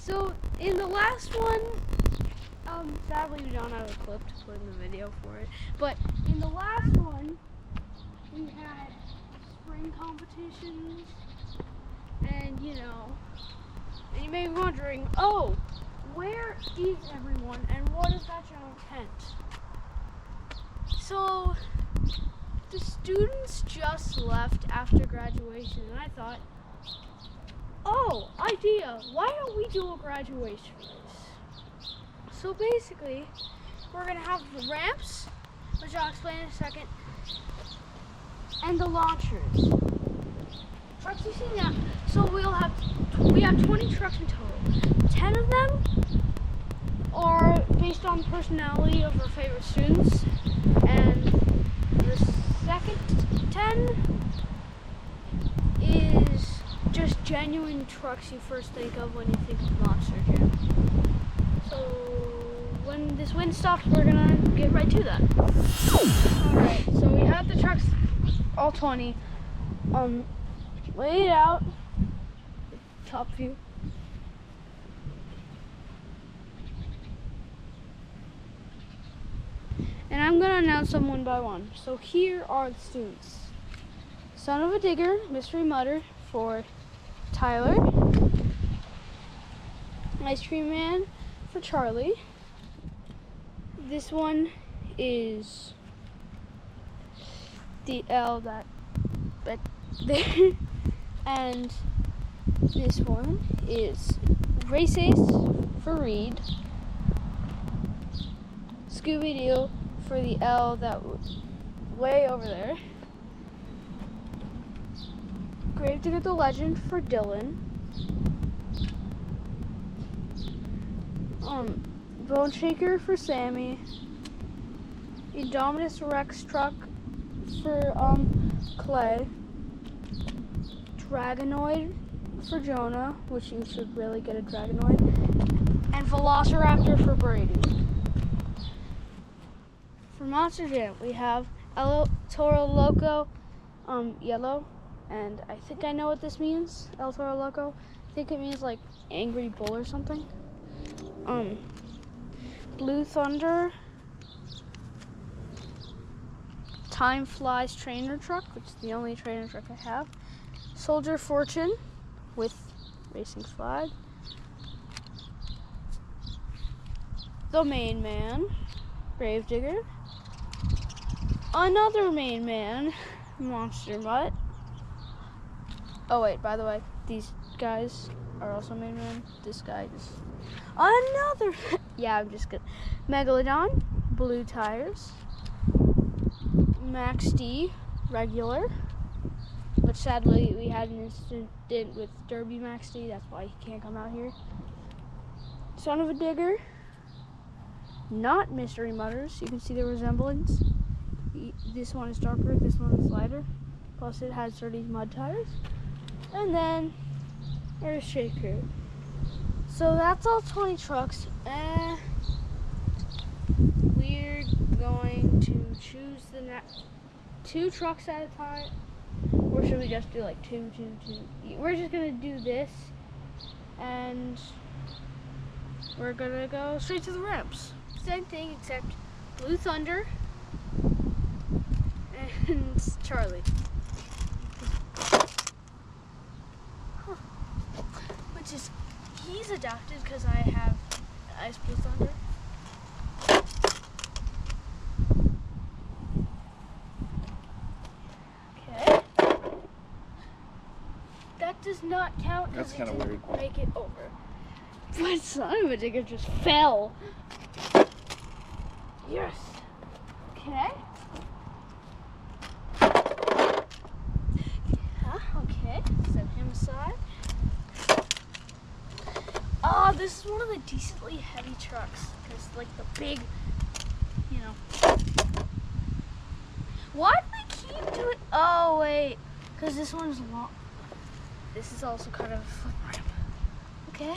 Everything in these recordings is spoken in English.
So in the last one, sadly we don't have a clip to put in the video for it, but in the last one we had spring competitions, and you may be wondering, oh, where is everyone and what is that general tent? So the students just left after graduation, and I thought, oh, idea, why don't we do a graduation race? So basically, we're going to have the ramps, which I'll explain in a second, and the launchers. Trucks you see now. So we have 20 trucks in total. 10 of them are based on personality of our favorite students, and the second 10 is just genuine trucks you first think of when you think of Monster Jam. So when this wind stops, we're gonna get right to that. Alright, so we have the trucks, all 20, laid out, top view. And I'm gonna announce them one by one. So here are the students. Son of a Digger, Mystery Mutter for Tyler. Ice Cream Man for Charlie. This one is the L that there. And this one is Race Ace for Reed. Scooby-Doo for the L that was way over there. Gravedigger the Legend for Dylan. Bone Shaker for Sammy. Indominus Rex Truck for Clay. Dragonoid for Jonah, which you should really get a Dragonoid. And Velociraptor for Brady. For Monster Jam, we have El Toro Loco, yellow, and I think I know what this means, El Toro Loco. I think it means like angry bull or something. Blue Thunder, Time Flies Trainer Truck, which is the only trainer truck I have. Soldier Fortune with Racing Slide. The Main Man, Gravedigger. Another Main Man, Monster Mutt. Oh wait, by the way, these guys are also Main Man. This guy is another. Yeah, I'm just kidding. Megalodon, Blue Tires. Max D, regular. But sadly, we had an incident with Derby Max D. That's why he can't come out here. Son of a Digger. Not Mystery Mutters. You can see the resemblance. This one is darker, this one is lighter. Plus it has dirty mud tires. And then there's Shaker. So that's all 20 trucks. We're going to choose the next 2 trucks at a time. Or should we just do like 2? We're just gonna do this. And we're gonna go straight to the ramps. Same thing except Blue Thunder and Charlie. Which is, he's adopted because I have Ice Blue Thunder. Okay. That does not count because it didn't make it over. But Son of a Digger just fell. Yes. Okay. Okay. Set him aside. Oh, this is one of the decently heavy trucks. Because, like, the big, Why do they keep doing... Oh, wait. Because this one's long. This is also kind of a flip ramp. Okay.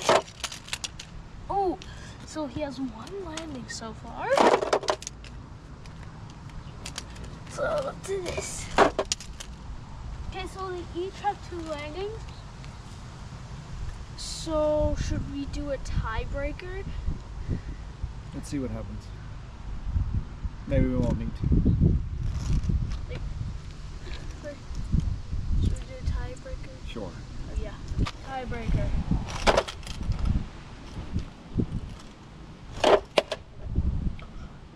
Oh, so he has one landing so far. So let's do this. Okay, so they each have 2 landings. So, should we do a tiebreaker? Let's see what happens. Maybe we won't need to. Should we do a tiebreaker? Sure. Oh, yeah. Tiebreaker.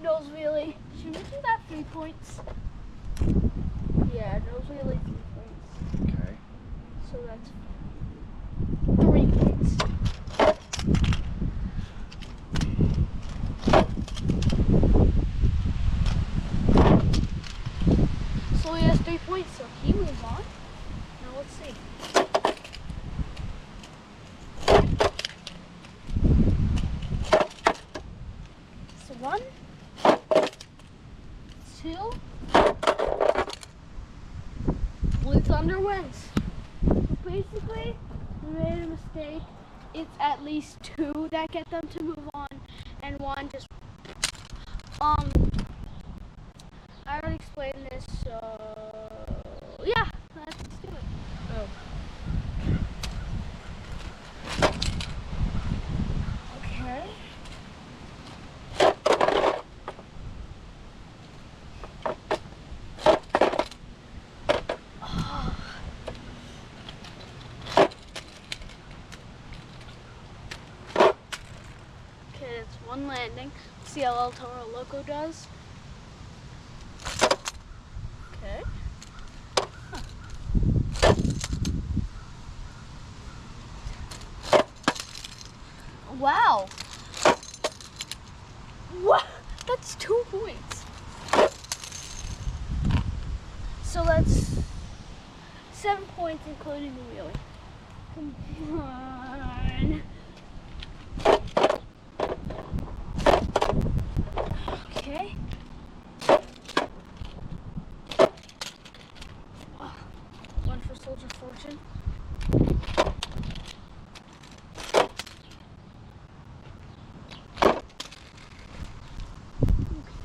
Nose wheelie. Should we do that 3 points? Yeah, nose wheelie 3 points. Okay. So that's 3 points. So he has 3 points, so he moves on. Now let's see. So 1, 2. Blue Thunder wins. So basically, we made a mistake. It's at least 2 that get them to move on, and 1 just. I already explained this, so yeah, let's do it. Oh. Okay. Okay, it's 1 landing. Let's see how El Toro Loco does. Okay. Huh. Wow. What? That's 2 points. So that's 7 points, including the wheelie. Come on. Okay. 1 for Soldier Fortune.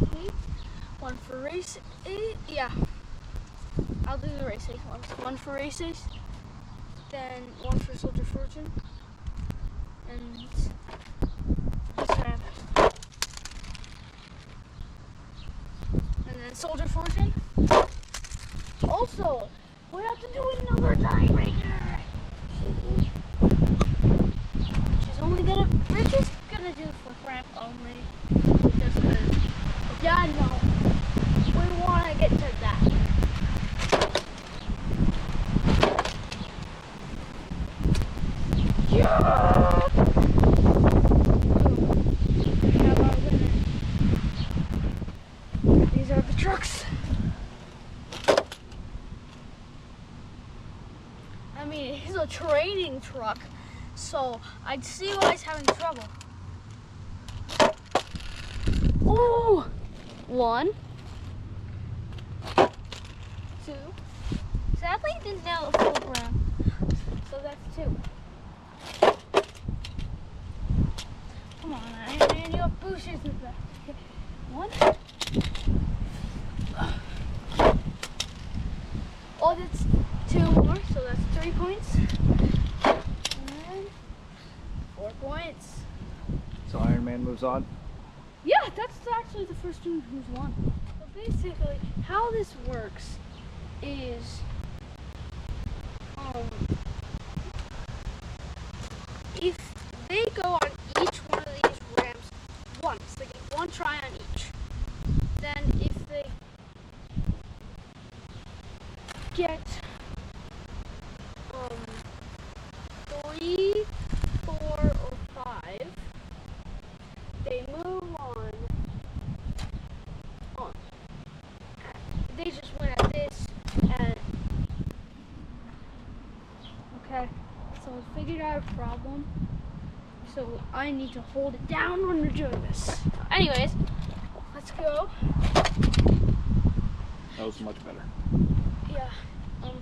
Okay. 1 for race 8. Yeah. I'll do the race 8 ones. 1 for race 8. Then 1 for Soldier Fortune. And then Soldier Fortune. Also, we have to do another tiebreaker. We're just gonna do for Frank only. Just cause, yeah, no. We wanna get to that. Yeah! These are the trucks. I mean, it's a training truck, so I'd see why he's having trouble. Ooh! 1, 2. Sadly, didn't nail the full ground, so that's 2. Come on, man, you have boosters in the back. 1. Oh, that's 2 more, so that's 3 points. And 4 points. So Iron Man moves on. Yeah, that's actually the first student who's won. So basically, how this works is, if they go on each one of these ramps once, they get 1 try on each. Then if they get 3, 4, or 5, they move on. They just went at this, and okay. So I figured out a problem. So I need to hold it down when we're doing this. Anyways, let's go. That was much better. Yeah. Also,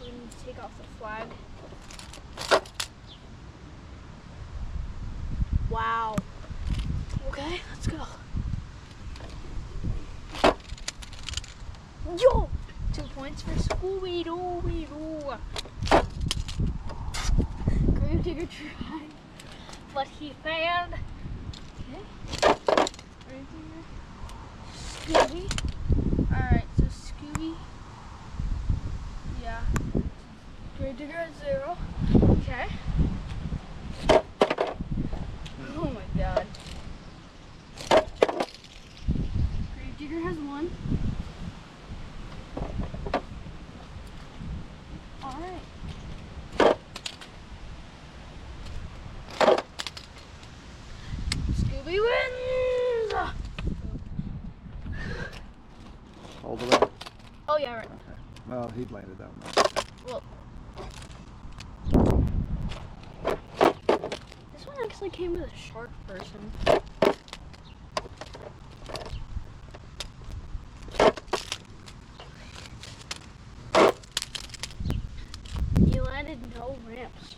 we need to take off the flag. Wow. Okay, let's go. Yo! 2 points for Scooby-Doo. Digger tried, but he failed. Okay. Grave Digger. Scooby. Alright, so Scooby. Yeah. Grave Digger at 0. Okay. Oh my god. Grave Digger has 1. Alright. Scooby wins! Hold the ramp. Oh yeah, right. Okay. Well, he'd landed that one. Well, this one actually came with a shark person. You landed no ramps.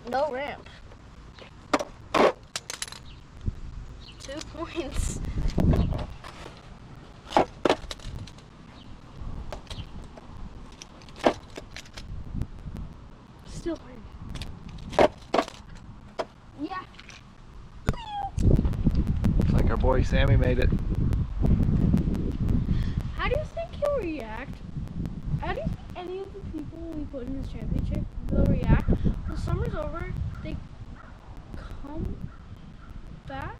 No ramp. 2 points. Still winning. Yeah. Looks like our boy Sammy made it. How do you think he'll react? How do you think any of the people we put in this championship will react? When summer's over, they come back,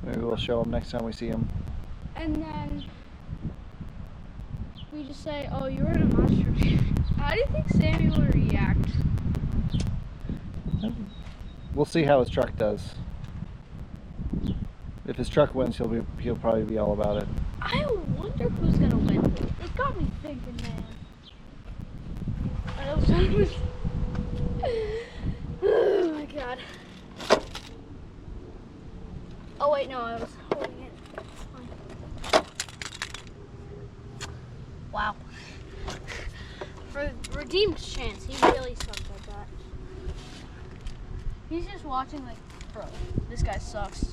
Maybe we'll show him next time we see him. and then we just say, "Oh, you were in a monster." How do you think Sammy will react? We'll see how his truck does. If his truck wins, he'll probably be all about it. I wonder who's gonna win. It got me thinking, man. Oh my god. Oh wait, no, I was holding it. Fine. Wow. For Redeemed's chance, he really sucks at that. He's just watching like, bro, this guy sucks.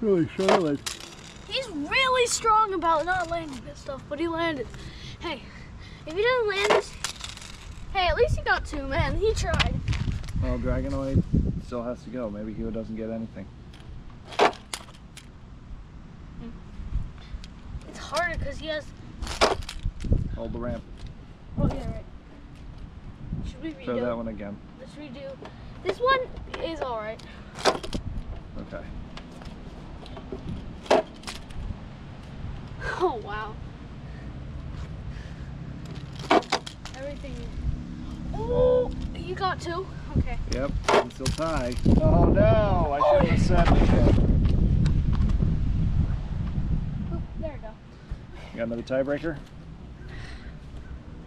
Really solid. He's really strong about not landing this stuff, but he landed. Hey, if he doesn't land this, hey, at least he got 2, man. He tried. Well, Dragonoid still has to go. Maybe he doesn't get anything. It's harder because he has. Hold the ramp. Oh yeah, right. Should we redo? Throw that one again. Let's redo. This one is all right. Okay. Oh wow. Everything. Oh, you got 2. Okay. Yep, it's still tie. Oh no, I shouldn't have said anything. Oop, there we go. You got another tiebreaker?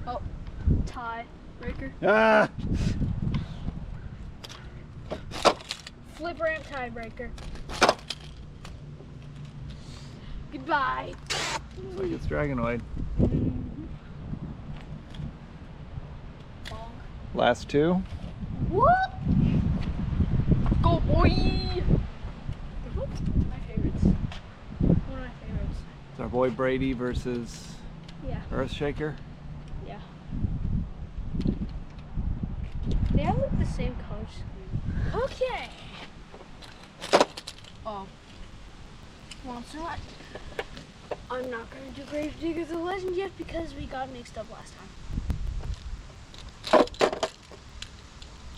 Oh, tie breaker. Ah! Flip ramp tiebreaker. Goodbye. Looks like it's Dragonoid. Last 2. Whoop! Go boy! My favorites. One of my favorites. It's our boy Brady versus Yeah. Earthshaker. Yeah. They have like the same colors. Okay. Oh. Well, so I'm not gonna do Grave Digger the Legend yet because we got mixed up last time.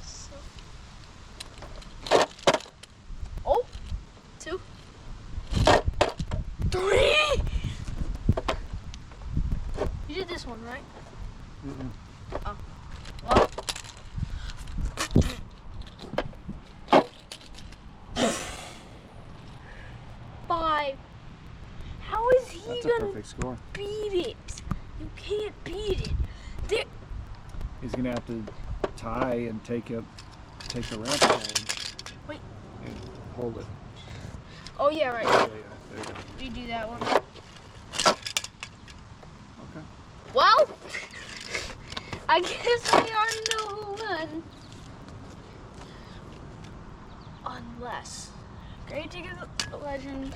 So. Oh, 2, 3. You did this one, right? Oh. Well. Five. How is he That's a gonna perfect score. beat it? You can't beat it. There. He's gonna have to tie and take the ramp home. Wait. And hold it. Oh yeah, right. Yeah, there you go. Redo that one. Okay. Well, I guess we already know who won. Unless Grave Digger the Legend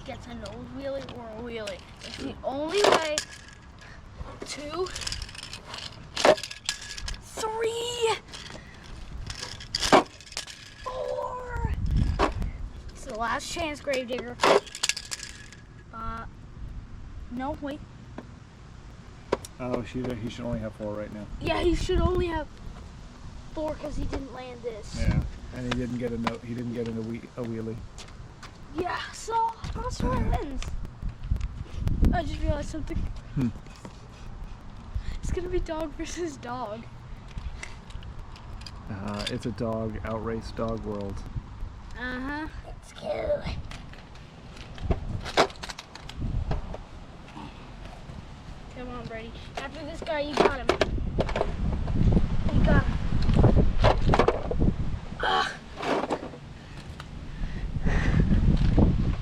gets a nose wheelie or a wheelie. It's the only way. 2, 3, 4. It's the last chance, Gravedigger. No, wait. Oh, he should only have 4 right now. Yeah, he should only have 4 because he didn't land this. Yeah, and he didn't get a no. He didn't get a wheelie. Yeah, so that's what wins. I just realized something. It's gonna be dog versus dog. It's a dog outrace dog world. Let's go. Come on, Brady. After this guy, you got him. You got him.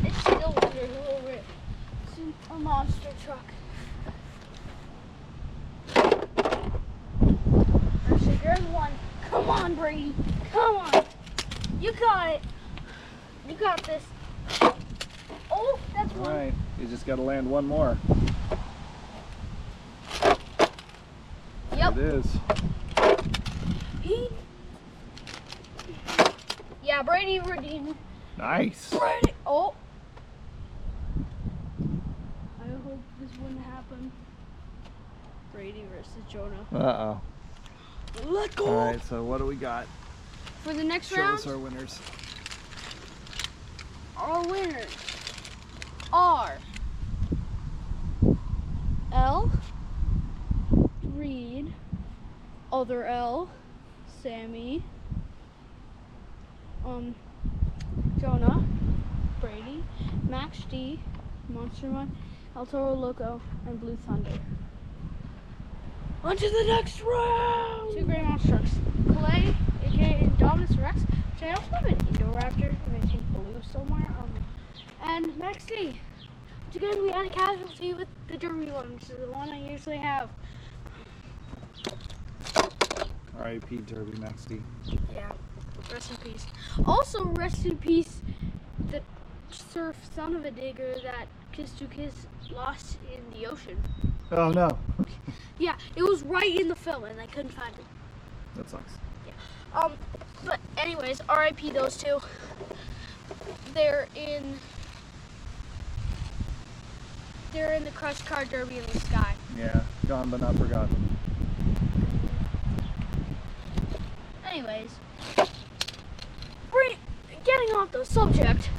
It's still under over it. It's a monster truck. Actually, there's one. Come on, Brady. Come on. You got it. You got this. Oh, that's one. All right, you just got to land one more. Yep. It is. Yeah, Brady redeemed. Nice. Brady. Oh. I hope this wouldn't happen. Brady versus Jonah. Uh-oh. Let go. All right, so what do we got? For the next Show round, us our winners. our winners are L, Reed, other L, Sammy, Jonah, Brady, Max D, Monster One, El Toro Loco, and Blue Thunder. On to the next round! 2 gray monster trucks. Clay, aka Indominus Rex, which I also have an Indoraptor, I think blue somewhere. And Max D, which again we had a casualty with the Derby one, which is the one I usually have. R.I.P. Derby Max D. Yeah, rest in peace. Also, rest in peace, the surf son of a digger that Kiss 2 Kiss lost in the ocean. Oh no. Yeah, it was right in the film and I couldn't find it. That sucks. Yeah. But anyways, R.I.P. those two. They're in the Crush Car Derby in the sky. Yeah, gone but not forgotten. Anyways, getting off the subject.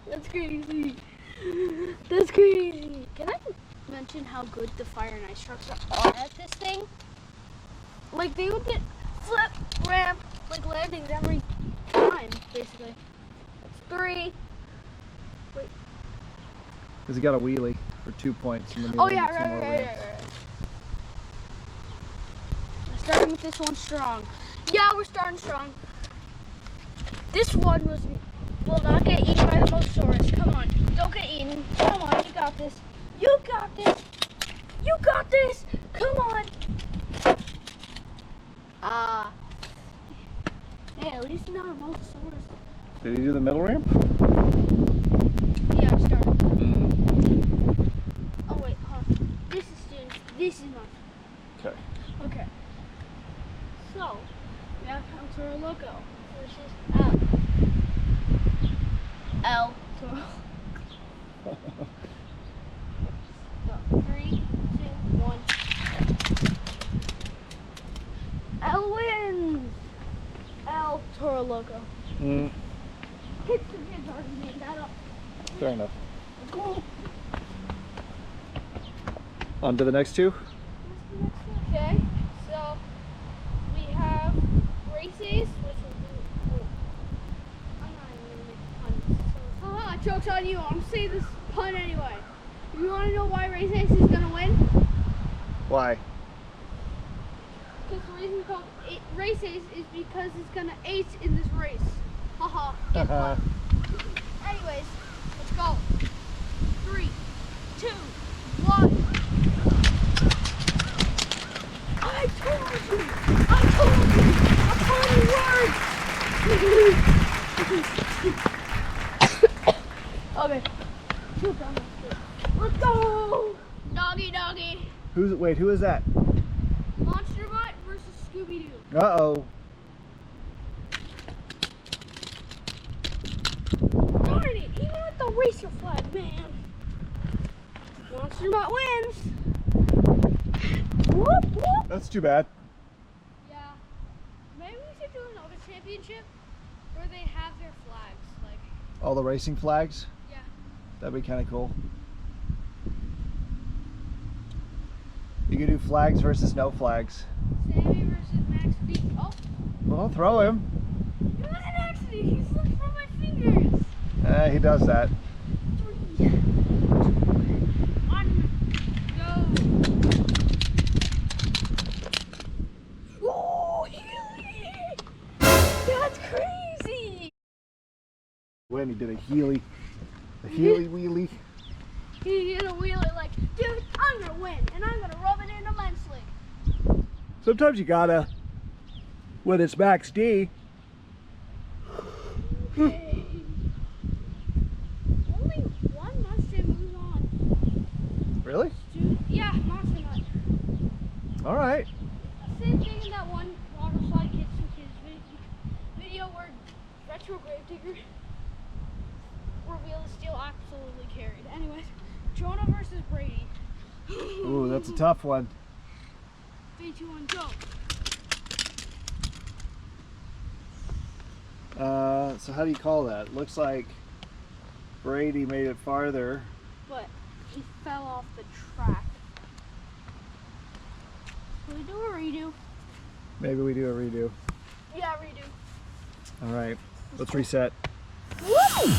That's crazy. That's crazy. Can I mention how good the fire and ice trucks are at this thing? Like they would get flip, ramp, like landings every time, basically. 3. Wait. Because he got a wheelie for 2 points. And then he Oh landed yeah, 2 right. more ramps. Starting with this one strong. Yeah, we're starting strong. This one will not get eaten by the Mosasaurus. Come on, don't get eaten. Come on, you got this. You got this. You got this. Come on. Hey, at least not a Mosasaurus. Did he do the middle ramp? Yeah, I'm starting. Oh wait, hold on. This is students. This is mine. Okay. Okay. So, we have El Toro Loco versus El Toro. So, 3, 2, 1. El wins! El Toro Loco. Mm, Kids to kids already made that up. fair enough. Go. On to the next two. Okay, so we have races, which is. I'm not even gonna make puns. So, haha, joke's on you. I'm saying this pun anyway. You want to know why Race Ace is gonna win? Why? Because the reason it's called Race Ace is because it's gonna ace in this race. Haha, get pun. Anyways, let's go. 3, 2, 1. I told you! I told you! A funny word! Okay. Let's go! Doggy, doggy. Wait, who is that? Monster Mutt versus Scooby-Doo. Uh-oh. Darn it, even with the racer flag, man. Monster Mutt wins. Whoop, whoop. That's too bad. Yeah. Maybe we should do another championship where they have their flags. Like, All the racing flags? yeah. That'd be kind of cool. You could do flags versus no flags. Sammy versus Max B. Oh, Well, throw him. it was an accident. He slipped from my fingers. He does that. 3, 2, 1, go. Oh, Healy! That's crazy. When he did a Healy wheelie. He did a wheelie like, dude, I'm gonna win, and I'm gonna rub it in immensely. Sometimes you gotta, when it's Max D. Okay. Only one Mustang moves on. Really? Dude, yeah, Monster Mutt. All right. Same thing in that one water slide kids and kids video where Retro Gravedigger revealed steel absolutely carried. Anyways, Jonah versus Brady. Ooh, that's a tough one. 3, 2, 1, go. So how do you call that? Looks like Brady made it farther. But he fell off the track. Will we do a redo? Maybe we do a redo. Yeah, redo. All right, let's reset. Woo!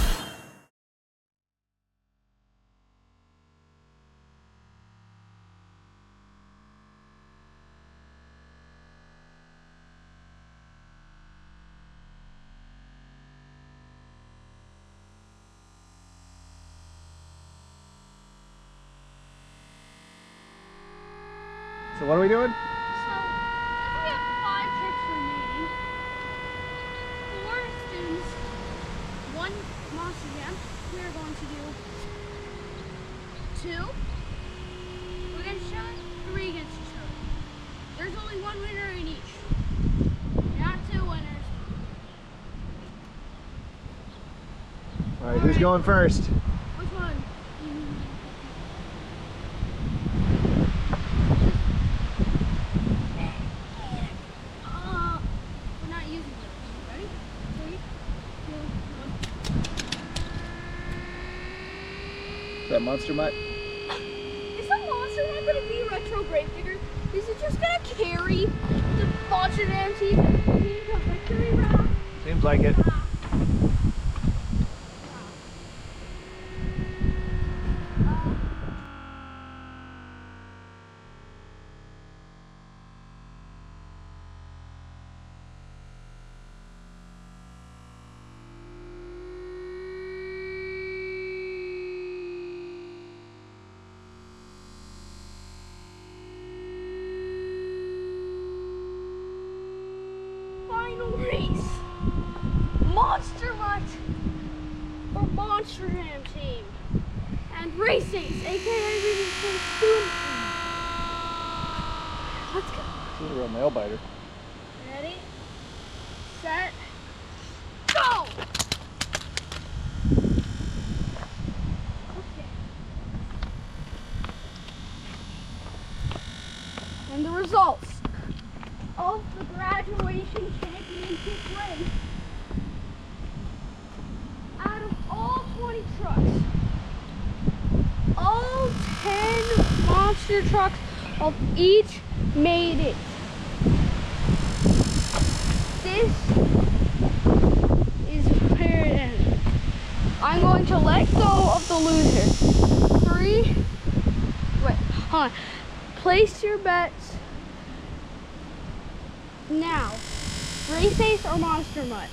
So what are we doing? So, I think we have 5 tricks remaining. 4 students, 1 monster jam. We are going to do 2. We're going to show 3 against each other. There's only 1 winner in each. Not 2 winners. All right, who's going first? Which one? We're not using those. Ready? 3, 2, 1. Is that Monster Mutt? Is the Monster Mutt going to be Retro Gravedigger? Is it just going to carry the Monster Jam team to victory round? Seems like it. Final race. Monster Mutt for Monster Jam team. And Race Ace, aka Reading for Student team. Let's go. This is a real nail biter. Ready, set, go! Okay. And the results of the graduation championship race. Out of all 20 trucks, all 10 monster trucks of each made it. This is where it ends. I'm going to let go of the loser. 3, wait, hold on. Place your bets now. Race Ace or Monster Mutt?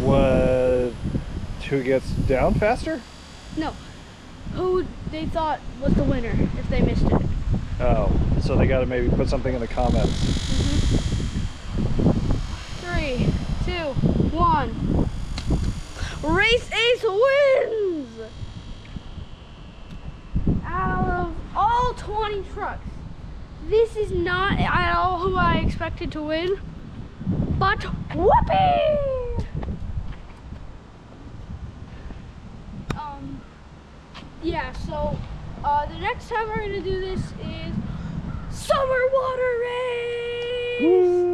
What? Who gets down faster? No. Who they thought was the winner if they missed it. Oh, so they got to maybe put something in the comments. 3, 2, 1. Race Ace wins! Out of all 20 trucks, this is not at all who I expected to win, but whoopee! Yeah, so the next time we're gonna do this is summer water race!